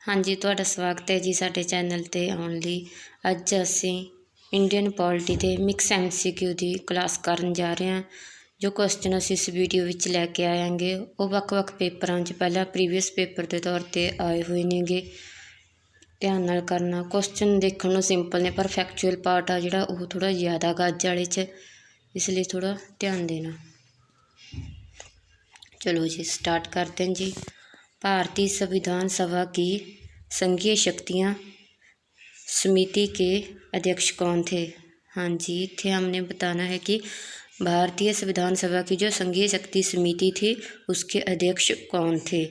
हाँ जी, ਤੁਹਾਡਾ ਸਵਾਗਤ ਹੈ ਜੀ ਸਾਡੇ ਚੈਨਲ ਤੇ ਆਉਣ ਲਈ। ਅੱਜ ਅਸੀਂ ਇੰਡੀਅਨ ਪੋਲਿਟੀ ਦੇ ਮਿਕਸ MCQ ਦੀ ਕਲਾਸ ਕਰਨ ਜਾ ਰਹੇ ਹਾਂ। ਜੋ ਕੁਐਸਚਨ ਅਸੀਂ ਇਸ ਵੀਡੀਓ ਵਿੱਚ ਲੈ ਕੇ ਆਵਾਂਗੇ ਉਹ ਵੱਖ-ਵੱਖ ਪੇਪਰਾਂ 'ਚ ਪਹਿਲਾਂ ਪ੍ਰੀਵੀਅਸ ਪੇਪਰ ਦੇ ਤੌਰ 'ਤੇ ਆਏ ਹੋਏ ਨੇਗੇ। ਧਿਆਨ ਨਾਲ ਕਰਨਾ। ਕੁਐਸਚਨ ਦੇਖਣ ਨੂੰ ਸਿੰਪਲ ਨੇ ਪਰ ਫੈਕਚੁਅਲ ਪਾਰਟ ਆ ਜਿਹੜਾ ਉਹ ਥੋੜ੍ਹਾ ਜ਼ਿਆਦਾ ਗਾ ਅੱਜ ਵਾਲੇ 'ਚ, ਇਸ ਲਈ थोड़ा ध्यान देना। चलो जी स्टार्ट करते हैं जी। भारतीय संविधान सभा की संघीय शक्तियाँ समिति के अध्यक्ष कौन थे? हाँ जी, इत्थे हमने बताना है कि भारतीय संविधान सभा की जो संघीय शक्ति समिति थी उसके अध्यक्ष कौन थे।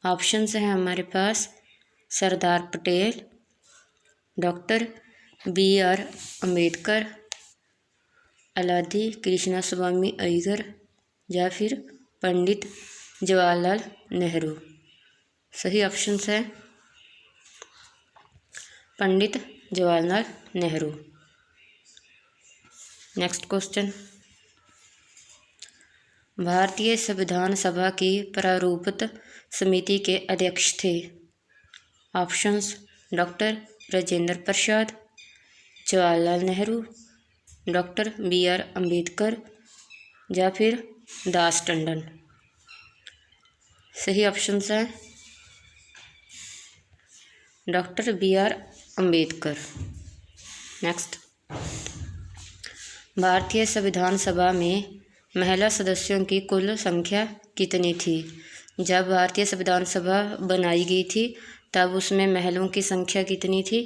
ऑप्शंस हैं हमारे पास सरदार पटेल, डॉक्टर BR अम्बेडकर, अलादी कृष्णा स्वामी अय्यर या फिर पंडित जवाहरलाल नेहरू। सही ऑप्शंस है पंडित जवाहरलाल नेहरू। नेक्स्ट क्वेश्चन, भारतीय संविधान सभा की प्रारूपित समिति के अध्यक्ष थे। Options doctor Rajendra Prasad, Jawaharlal Nehru, doctor BR Ambedkar या फिर दास टंडन। सही ऑप्शंस है डॉक्टर BR अम्बेडकर। नेक्स्ट, भारतीय संविधान सभा में महिला सदस्यों की कुल संख्या कितनी थी? जब भारतीय संविधान सभा बनाई गई थी तब उसमें महिलाओं की संख्या कितनी थी?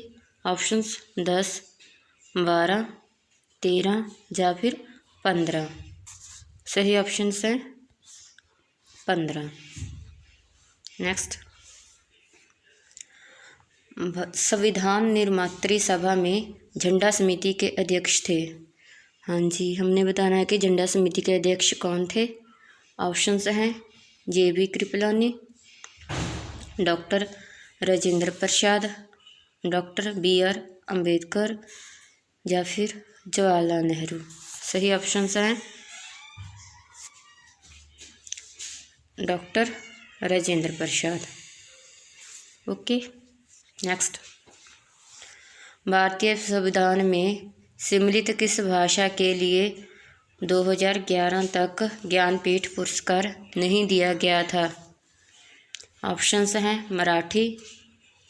ऑप्शंस 10, 12, 13 या फिर 15। सही ऑप्शंस हैं 15। नेक्स्ट, संविधान निर्मात्री सभा में झंडा समिति के अध्यक्ष थे। हाँ जी, हमने बताना है कि झंडा समिति के अध्यक्ष कौन थे। ऑप्शंस हैं JB Kripalani, doctor Rajendra Prasad, doctor BR Ambedkar या फिर जवाहरलाल नेहरू। सही ऑप्शंस हैं doctor Rajendra Prasad. Okay. Next, भारतीय संविधान में सम्मिलित किस भाषा के लिए 2011 तक ज्ञानपीठ पुरस्कार नहीं दिया गया था? ऑप्शंस हैं मराठी,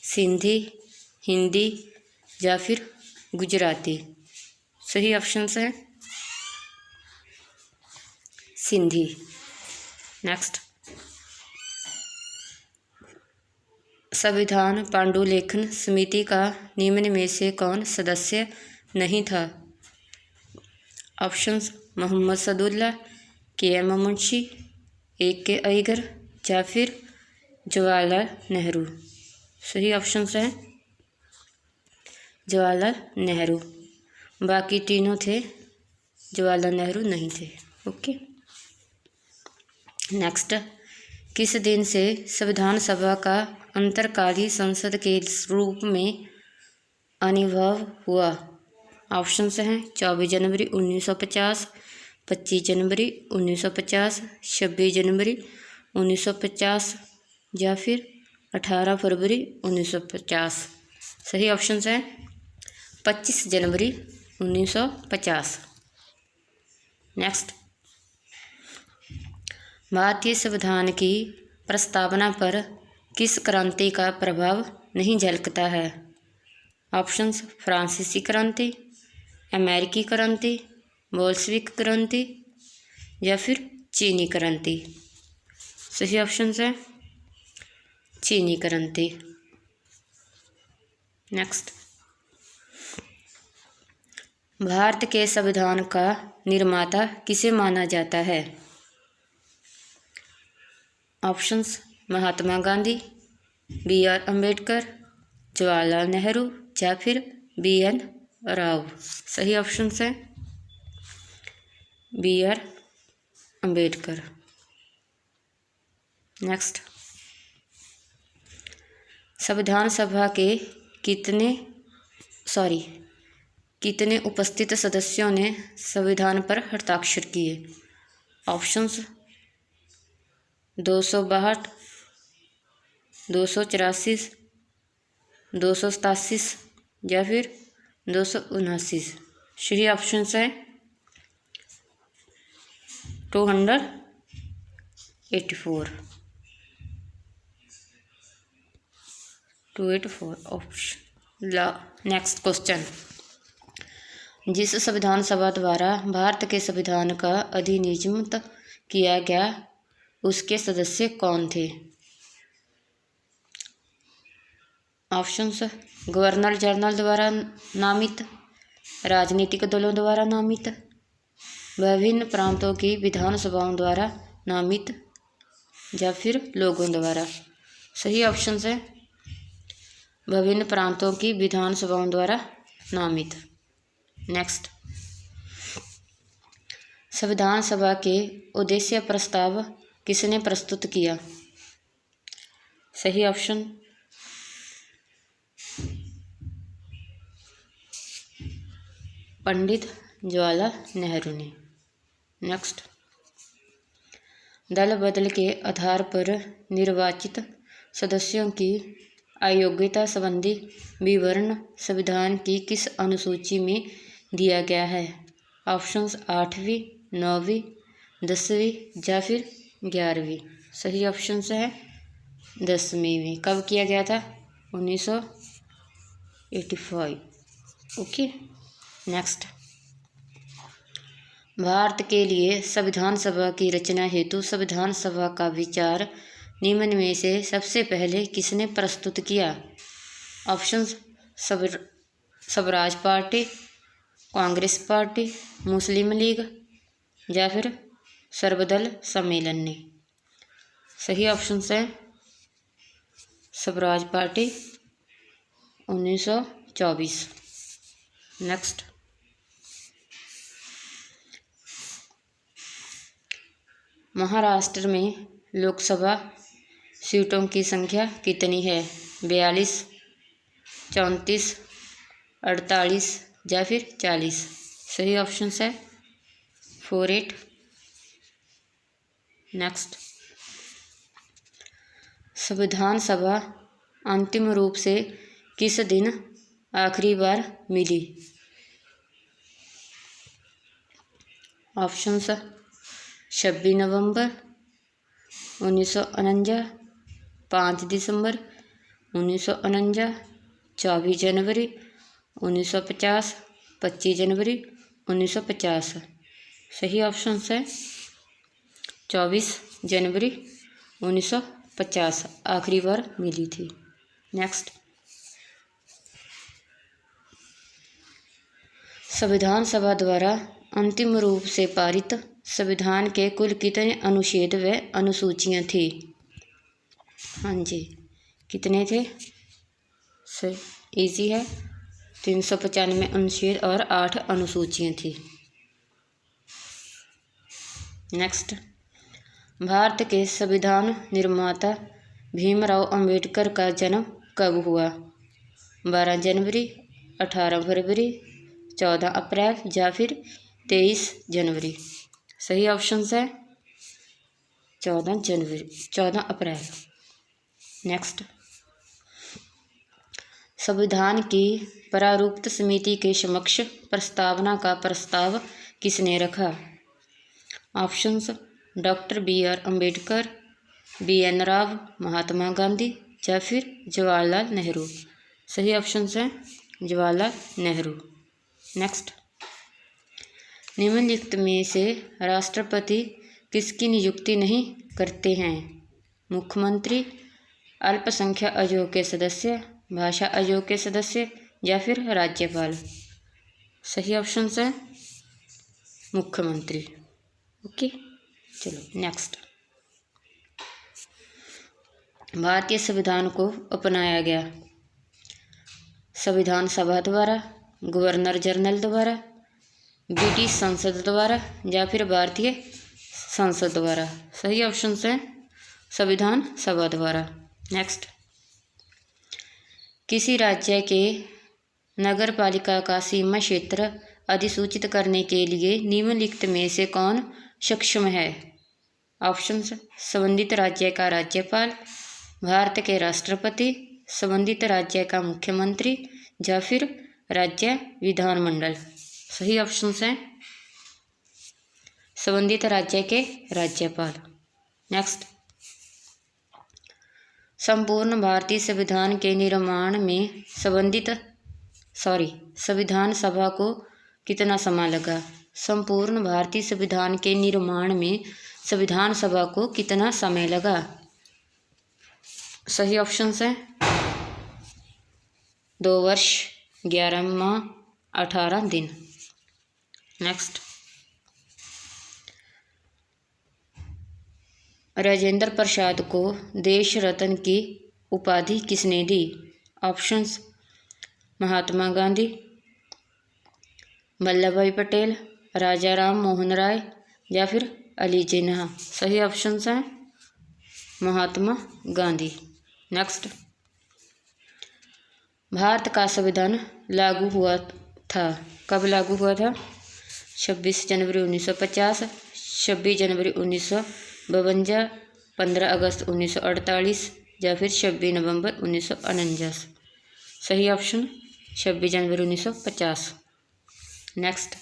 सिंधी, हिंदी या फिर गुजराती। सही ऑप्शंस हैं सिंधी। नेक्स्ट, संविधान पांडुलेखन समिति का निम्न में से कौन सदस्य नहीं था? Options Mohammad Sadullah, KM Munshi, AK Ayyar या फिर जवाहरलाल नेहरू। सही ऑप्शंस हैं जवाहरलाल नेहरू। बाकी तीनों थे, जवाहरलाल नेहरू नहीं थे। ओके। नेक्स्ट, किस दिन से संविधान सभा का अंतरकालीन संसद के रूप में आविर्भाव हुआ? ऑप्शंस हैं 24 जनवरी 1950, 25 जनवरी 1950, 26 जनवरी 1950 या फिर 18 फरवरी 1950। सही ऑप्शंस हैं 25 जनवरी 1950। नेक्स्ट, भारतीय संविधान की प्रस्तावना पर किस क्रांति का प्रभाव नहीं झलकता है? ऑप्शंस फ्रांसीसी क्रांति, अमेरिकी क्रांति, बोल्शेविक क्रांति या फिर चीनी क्रांति। सही ऑप्शंस है चीनी क्रांति। नेक्स्ट, भारत के संविधान का निर्माता किसे माना जाता है? ऑप्शंस महात्मा गांधी, BR अम्बेडकर, जवाहरलाल नेहरू या फिर BN राव। सही ऑप्शंस है BR अम्बेडकर। नेक्स्ट, संविधान सभा के कितने उपस्थित सदस्यों ने संविधान पर हस्ताक्षर किए? ऑप्शंस 262, 284, 287 या फिर 279? सही ऑप्शन है 284। 284 ऑप्शन। नेक्स्ट क्वेश्चन, जिस संविधान सभा द्वारा भारत के संविधान का अधिनियम किया गया उसके सदस्य कौन थे? ऑप्शंस, गवर्नर जनरल द्वारा नामित, राजनीतिक दलों द्वारा नामित, विभिन्न प्रांतों की विधानसभाओं द्वारा नामित या फिर लोगों द्वारा? सही ऑप्शंस है विभिन्न प्रांतों की विधानसभाओं द्वारा नामित। नेक्स्ट, संविधान सभा के उद्देश्य प्रस्ताव किसने प्रस्तुत किया? सही ऑप्शन पंडित जवाहरलाल नेहरू ने। नेक्स्ट, दल बदल के आधार पर निर्वाचित सदस्यों की अयोग्यता संबंधी विवरण संविधान की किस अनुसूची में दिया गया है? ऑप्शंस 8वीं, 9वीं, 10वीं या फिर 11वीं? सही ऑप्शन है 10वीं में। कब किया गया था? 1985। ओके। नेक्स्ट, भारत के लिए संविधान सभा की रचना हेतु संविधान सभा का विचार निम्न में से सबसे पहले किसने प्रस्तुत किया? Options, Swaraj party, Congress party, Muslim League या फिर सर्वदल सम्मेलन ने? सही ऑप्शन है स्वराज पार्टी 1924। नेक्स्ट, महाराष्ट्र में लोकसभा सीटों की संख्या कितनी है? 42, 34, 48 या फिर 40? सही ऑप्शन है 48। नेक्स्ट, संविधान सभा अंतिम रूप से किस दिन आखिरी बार मिली? ऑप्शंस, 26 नवंबर 1949, 5 दिसंबर 1949, 24 जनवरी 1950, 25 जनवरी 1950? सही ऑप्शन है 24 जनवरी 1950 आखिरी बार मिली थी। नेक्स्ट, संविधान सभा द्वारा अंतिम रूप से पारित संविधान के कुल कितने अनुच्छेद व अनुसूचियाँ थी? हाँ जी, कितने थे? इजी है, 395 अनुच्छेद और 8 अनुसूचियाँ थी। नेक्स्ट, भारत के संविधान निर्माता भीमराव अंबेडकर का जन्म कब हुआ? 12 जनवरी, 18 फरवरी, 14 अप्रैल या फिर 23 जनवरी? सही ऑप्शन है 14 जनवरी, 14 अप्रैल। नेक्स्ट, संविधान की प्रारूप समिति के समक्ष प्रस्तावना का प्रस्ताव किसने रखा? Options, doctor BR Ambedkar, BN Rau, Mahatma Gandhi या फिर जवाहरलाल नेहरू? सही ऑप्शन है जवाहरलाल नेहरू। नेक्स्ट, निम्नलिखित में से राष्ट्रपति किसकी नियुक्ति नहीं करते हैं? मुख्यमंत्री, अल्पसंख्यक आयोग के सदस्य, भाषा आयोग के सदस्य या फिर राज्यपाल? सही ऑप्शन है मुख्यमंत्री। ओके, चलो नेक्स्ट, भारतीय संविधान को अपनाया गया संविधान सभा द्वारा, गवर्नर जनरल द्वारा, ब्रिटिश संसद द्वारा या फिर भारतीय संसद द्वारा? सही ऑप्शन है संविधान सभा द्वारा। नेक्स्ट, किसी राज्य के नगर पालिका का सीमा क्षेत्र अधिसूचित करने के लिए निम्नलिखित में से कौन सक्षम है? ऑप्शंस, संबंधित राज्य का राज्यपाल, भारत के राष्ट्रपति, संबंधित राज्य का मुख्यमंत्री या फिर राज्य विधानमंडल। सही ऑप्शन है संबंधित राज्य के राज्यपाल। नेक्स्ट, संपूर्ण भारतीय संविधान के निर्माण में संविधान सभा को कितना समय लगा? संपूर्ण भारतीय संविधान के निर्माण में संविधान सभा को कितना समय लगा? सही ऑप्शन है 2 वर्ष 11 माह 18 दिन। नेक्स्ट, राजेंद्र प्रसाद को देश रत्न की उपाधि किसने दी? ऑप्शंस, महात्मा गांधी, वल्लभ भाई पटेल, राजा राम मोहन राय या फिर अली जिन्ना। सही ऑप्शन है महात्मा गांधी। नेक्स्ट, भारत का संविधान लागू हुआ था, कब लागू हुआ था? 26 जनवरी 1950, 26 जनवरी 1952, 15 अगस्त 1948 या फिर 26 नवंबर 1949। सही ऑप्शन 26 जनवरी 1950। नेक्स्ट,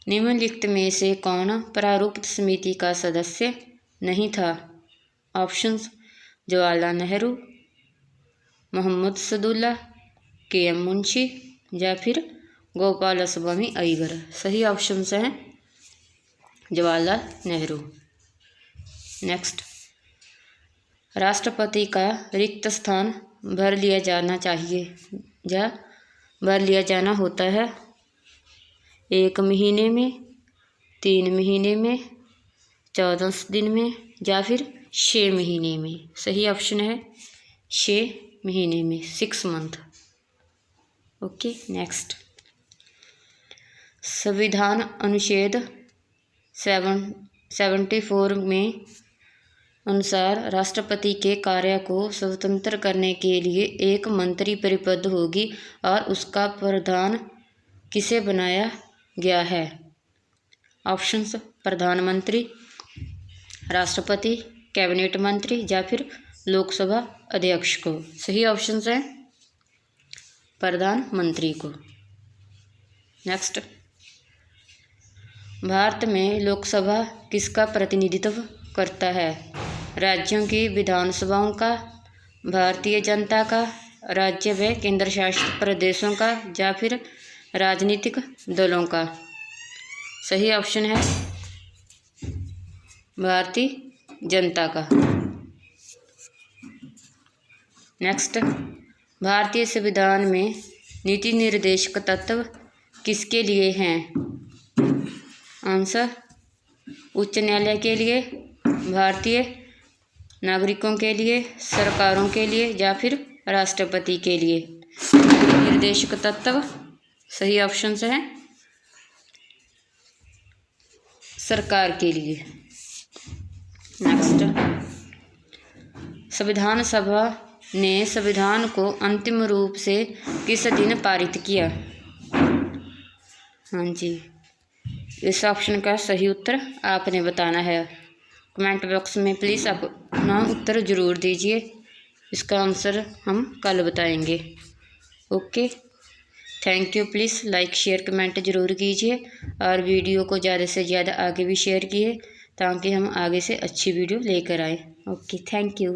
निम्नलिखित में से कौन प्रारूपित समिति का सदस्य नहीं था? Options, Jawaharlal Nehru, Mohammed Saadulla, K M. मुंशी या फिर गोपालस्वामी अय्यर। सही ऑप्शन है जवाहरलाल नेहरू। नेक्स्ट, राष्ट्रपति का रिक्त स्थान भर लिया जाना चाहिए या भर लिया जाना होता है 1 महीने में, 3 महीने में, 14 दिन में या फिर 6 महीने में। सही ऑप्शन है 6 महीने में, 6 मंथ। ओके। नेक्स्ट, संविधान अनुच्छेद 74 में अनुसार राष्ट्रपति के कार्य को स्वतंत्र करने के लिए एक मंत्री परिषद होगी और उसका प्रधान किसे बनाया गया है? ऑप्शंस, प्रधानमंत्री, राष्ट्रपति, कैबिनेट मंत्री या फिर लोकसभा अध्यक्ष को। सही ऑप्शंस है प्रधानमंत्री को। नेक्स्ट, भारत में लोकसभा किसका प्रतिनिधित्व करता है? राज्यों की विधानसभाओं का, भारतीय जनता का, राज्य व केंद्र शासित प्रदेशों का या फिर राजनीतिक दलों का। सही ऑप्शन है भारतीय जनता का। नेक्स्ट, भारतीय संविधान में नीति निर्देशक तत्व किसके लिए हैं? आंसर, उच्च न्यायालय के लिए, भारतीय नागरिकों के लिए, सरकारों के लिए या फिर राष्ट्रपति के लिए। निर्देशक तत्व सही ऑप्शन है सरकार के लिए। नेक्स्ट, संविधान सभा ने संविधान को अंतिम रूप से किस दिन पारित किया? हाँ जी, इस ऑप्शन का सही उत्तर आपने बताना है। कमेंट बॉक्स में प्लीज़ आप अपना उत्तर ज़रूर दीजिए। इसका आंसर हम कल बताएंगे। Okay, thank you. Please like share comment ज़रूर कीजिए और वीडियो को ज़्यादा से ज़्यादा आगे भी शेयर कीजिए ताकि हम आगे से अच्छी वीडियो लेकर आए। Okay, thank you.